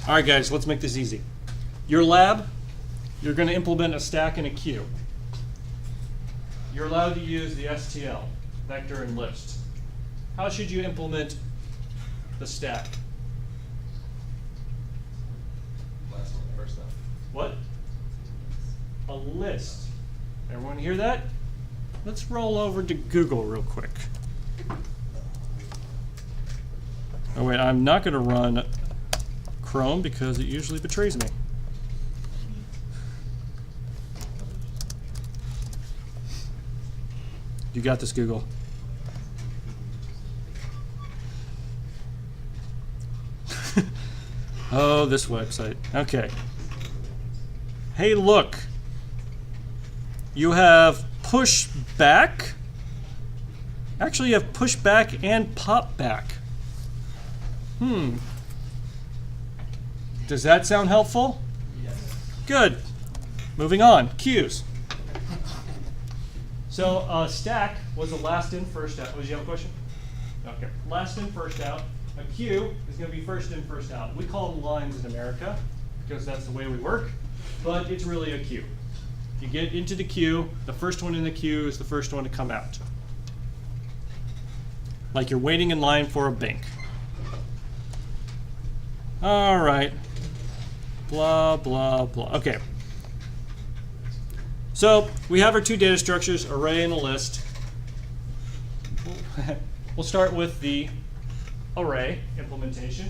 All right, guys, let's make this easy. Your lab, you're going to implement a stack and a queue. You're allowed to use the STL, vector and list. How should you implement the stack? Last one, first up. What? A list. Everyone hear that? Let's roll over to Google real quick. Oh wait, I'm not going to run Chrome because it usually betrays me. You got this, Google. Oh, this website. Okay. Hey, look. You have push back. Actually, you have push back and pop back. Does that sound helpful? Yes. Good. Moving on. Queues. So stack was the last in, first out. Did you have a question? Okay. Last in, first out. A queue is going to be first in, first out. We call them lines in America because that's the way we work, but it's really a queue. You get into the queue, the first one in the queue is the first one to come out. Like you're waiting in line for a bank. All right. Blah, blah, blah. Okay. So we have our two data structures, array and a list. We'll start with the array implementation.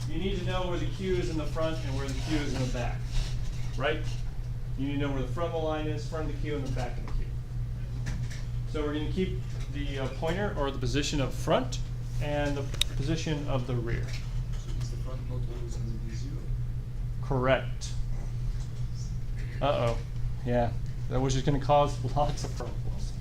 You need to know where the queue is in the front and where the queue is in the back, right? You need to know where the front of the line is, front of the queue, and the back of the queue. So we're going to keep the pointer or the position of front and the position of the rear. So is the front not always going to be 0? Correct. Uh-oh. Yeah, that was just going to cause lots of problems.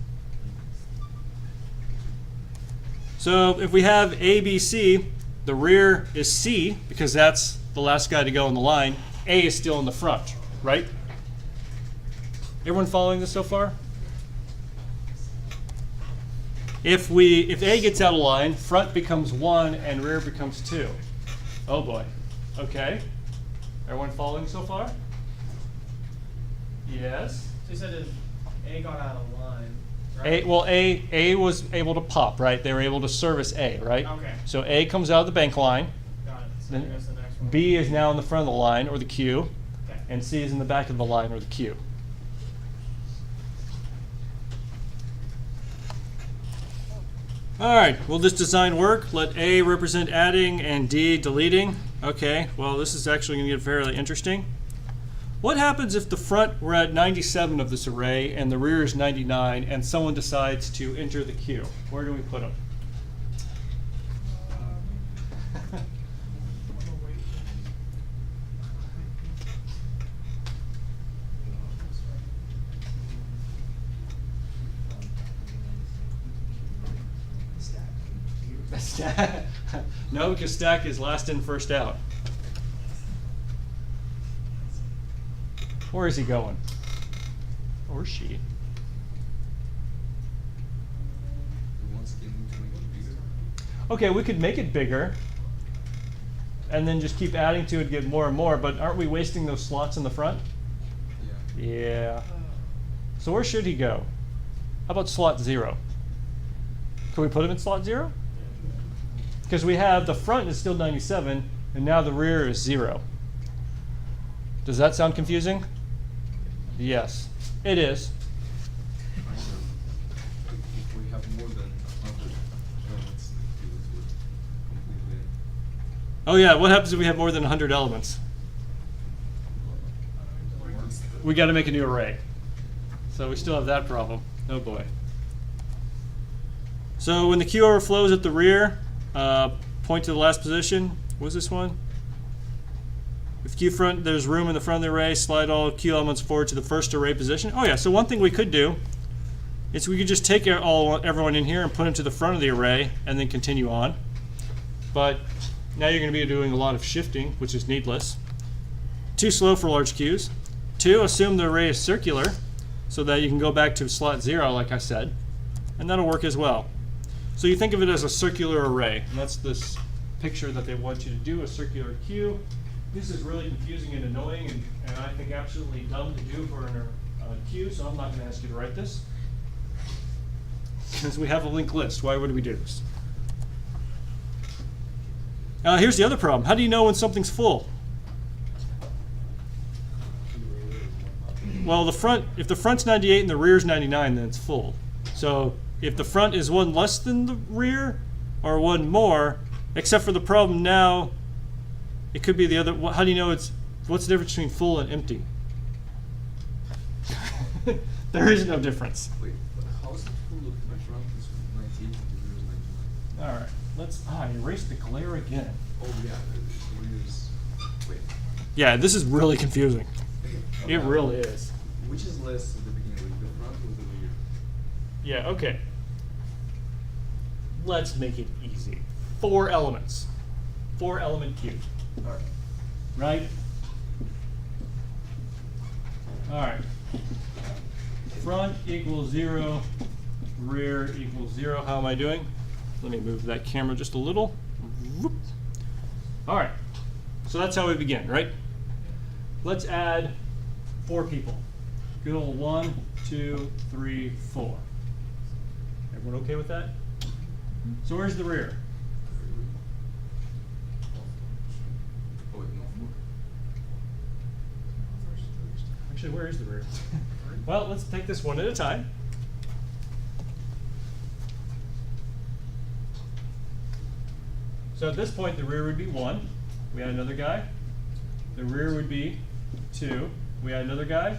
So if we have A, B, C, the rear is C because that's the last guy to go in the line. A is still in the front, right? Everyone following this so far? If A gets out of line, front becomes 1 and rear becomes 2. Oh boy. Okay. Everyone following so far? Yes. So you said if A got out of line, right? A was able to pop, right? They were able to service A, right? Okay. So A comes out of the bank line. Got it. So Then here's the next one. B is now in the front of the line or the queue, Okay. and C is in the back of the line or the queue. All right, will this design work? Let A represent adding and D deleting. Okay, well this is actually going to get fairly interesting. What happens if the front we're at 97 of this array and the rear is 99 and someone decides to enter the queue? Where do we put them? Stack. No, because stack is last in, first out. Where is he going? Or she? The ones can make it bigger. Okay, we could make it bigger and then just keep adding to it, get more and more, but aren't we wasting those slots in the front? Yeah. Yeah. So where should he go? How about slot 0? Can we put him in slot 0? Because we have the front is still 97 and now the rear is 0. Does that sound confusing? Yes, it is. If we have more than 100 elements, it would completely. Oh yeah, what happens if we have more than 100 elements? We got to make a new array. So we still have that problem. Oh boy. So when the queue overflows at the rear, point to the last position. What's this one? With queue front, there's room in the front of the array. Slide all queue elements forward to the first array position. Oh yeah, so one thing we could do is we could just take everyone in here and put them to the front of the array and then continue on. But now you're going to be doing a lot of shifting, which is needless. Too slow for large queues. 2, assume the array is circular so that you can go back to slot 0, like I said, and that'll work as well. So you think of it as a circular array, and that's this picture that they want you to do, a circular queue. This is really confusing and annoying, and I think absolutely dumb to do for a queue, so I'm not going to ask you to write this. Because we have a linked list. Why would we do this? Here's the other problem. How do you know when something's full? Well, if the front's 98 and the rear's 99, then it's full. So if the front is one less than the rear, or one more, except for the problem now, it could be the other. How do you know what's the difference between full and empty? There is no difference. Wait, but how is it full if my front is 98 and the rear is 99? All right, let's erase the glare again. Oh yeah, the rear is. Wait. Yeah, this is really confusing. Okay. It really is. Which is less at the beginning, like the front or the rear? Yeah, okay. Let's make it easy. 4 elements. 4 element cube. All right. Right? All right. Front equals 0, rear equals 0. How am I doing? Let me move that camera just a little. Whoop. All right. So that's how we begin, right? Let's add 4 people. Good old 1, 2, 3, 4. Everyone okay with that? So where's the rear? Oh wait, no, 4. Actually, where is the rear? Well, let's take this one at a time. So at this point, the rear would be 1. We add another guy. The rear would be 2. We add another guy.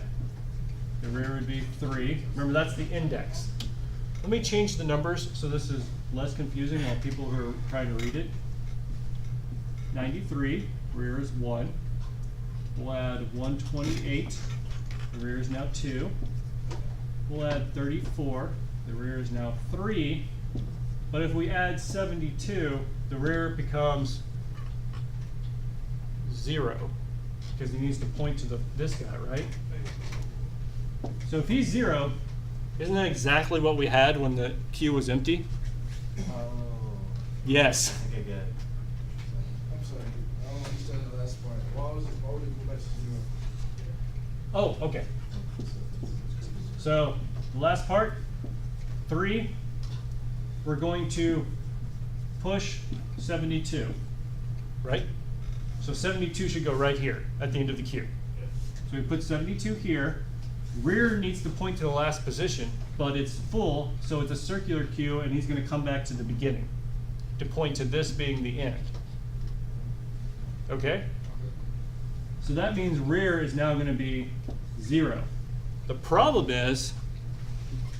The rear would be 3. Remember, that's the index. Let me change the numbers so this is less confusing while people who are trying to read it. 93, rear is 1. We'll add 128, the rear is now 2. We'll add 34, the rear is now 3. But if we add 72, the rear becomes 0, because he needs to point to this guy, right? So if he's 0, isn't that exactly what we had when the queue was empty? Oh. Yes. Okay, good. I'm sorry, I don't understand the last part. Why would it go back to 0? Oh, okay. So the last part, 3, we're going to push 72, right? So 72 should go right here at the end of the queue. So we put 72 here. Rear needs to point to the last position, but it's full, so it's a circular queue, and he's going to come back to the beginning to point to this being the end. Okay? So that means rear is now going to be 0. The problem is,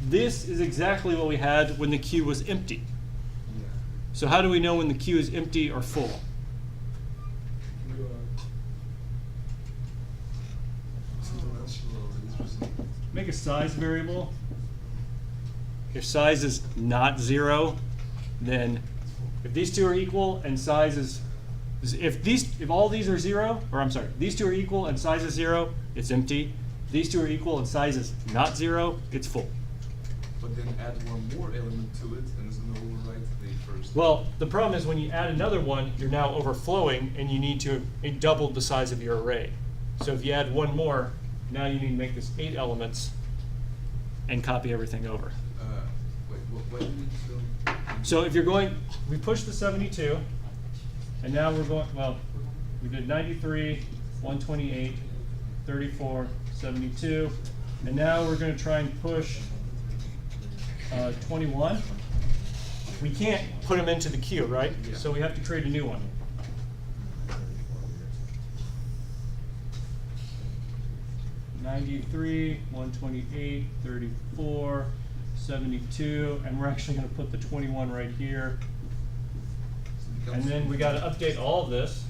this is exactly what we had when the queue was empty. Yeah. So how do we know when the queue is empty or full? Make a size variable. If size is not 0, then if these two are equal and size is, if all these are 0, or I'm sorry, these two are equal and size is 0, it's empty. These two are equal and size is not 0, it's full. But then add one more element to it, and it's going to overwrite the first. Well, the problem is when you add another one, you're now overflowing, and you need to double the size of your array. So if you add one more, now you need to make this 8 elements and copy everything over. Wait, what do you need to? So if you're going, we pushed the 72, and now we're going, well, we did 93, 128, 34, 72, and now we're going to try and push 21. We can't put them into the queue, right? Yeah. So we have to create a new one. '93, 128, 34, 72, and we're actually going to put the 21 right here. And then we got to update all of this.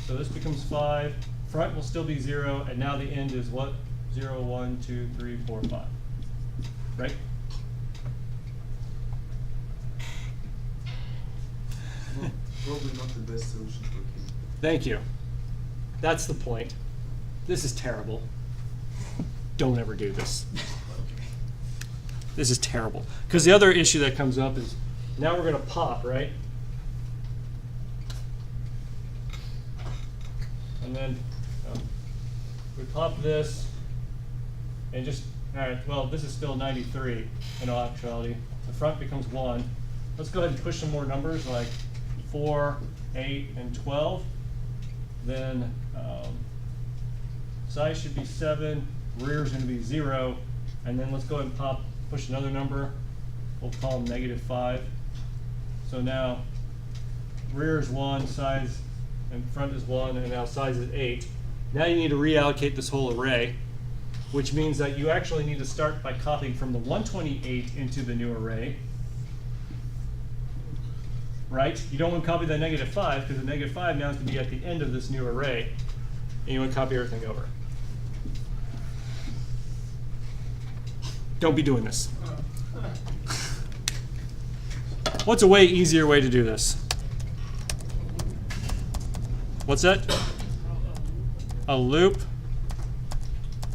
So this becomes 5. Front will still be 0, and now the end is what? 0, 1, 2, 3, 4, 5. Right? Well, probably not the best solution for queue. Thank you. That's the point. This is terrible. Don't ever do this. This is terrible. Because the other issue that comes up is now we're going to pop, right? and then we pop this, and just, all right, well, this is still 93 in all actuality. The front becomes 1. Let's go ahead and push some more numbers like 4, 8, and 12. Then size should be 7, rear is going to be 0, and then let's go ahead and push another number. We'll call them -5. So now rear is 1, size and front is 1, and now size is 8. Now you need to reallocate this whole array, which means that you actually need to start by copying from the 128 into the new array. Right? You don't want to copy the -5 because the -5 now is going to be at the end of this new array, and you want to copy everything over. Don't be doing this. What's a way easier way to do this? What's that? A loop.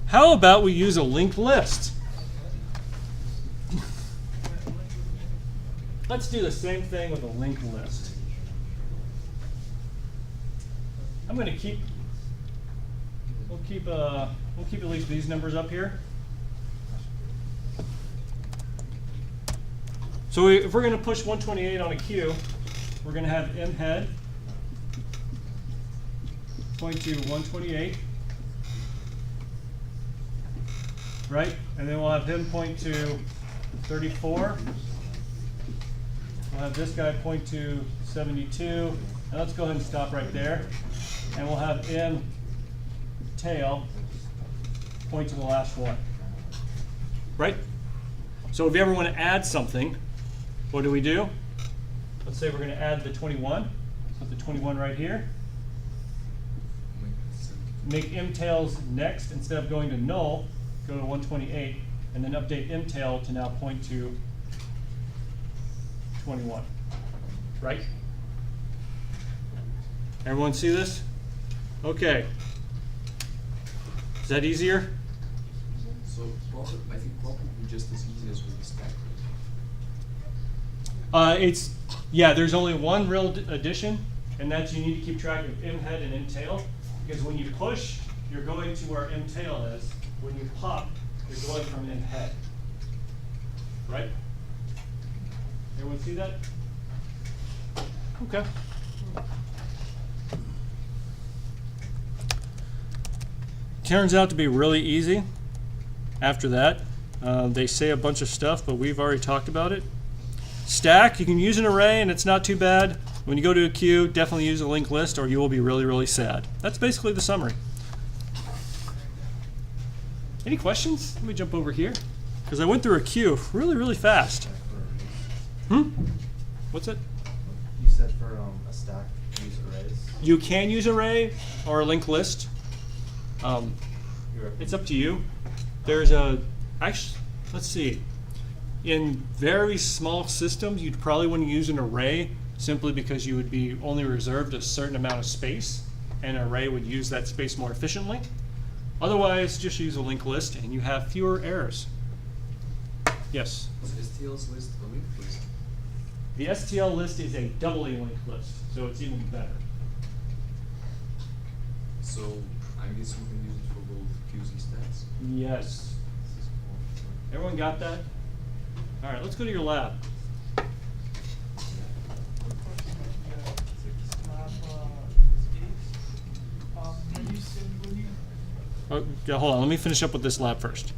How about we use a linked list? Let's do the same thing with a linked list. I'm going to keep. We'll keep at least these numbers up here. So if we're going to push 128 on a queue, we're going to have m head point to 128, right? And then we'll have him point to 34. We'll have this guy point to 72. And let's go ahead and stop right there. And we'll have m tail point to the last one, right? So if you ever want to add something, what do we do? Let's say we're going to add the 21. Put the 21 right here. Make m tails next. Instead of going to null, go to 128, and then update m tail to now point to 21. Right? Everyone see this? Okay. Is that easier? So I think probably just as easy as with the stack. Yeah, there's only one real addition, and that's you need to keep track of m head and m tail, because when you push, you're going to where m tail is. When you pop, you're going from m head. Right? Everyone see that? Okay. Turns out to be really easy. After that, they say a bunch of stuff, but we've already talked about it. Stack, you can use an array and it's not too bad. When you go to a queue, definitely use a linked list or you will be really, really sad. That's basically the summary. Any questions? Let me jump over here. Because I went through a queue really, really fast. What's it? You said for a stack, use arrays. You can use array or a linked list. It's up to you. There's actually, let's see. In very small systems, you'd probably want to use an array simply because you would be only reserved a certain amount of space, and an array would use that space more efficiently. Otherwise, just use a linked list and you have fewer errors. Yes? Is STL's list a linked list? The STL list is a doubly linked list, so it's even better. So I guess we can use it for both queues and stacks. Yes. Everyone got that? All right, let's go to your lab. Oh, yeah, hold on, let me finish up with this lab first.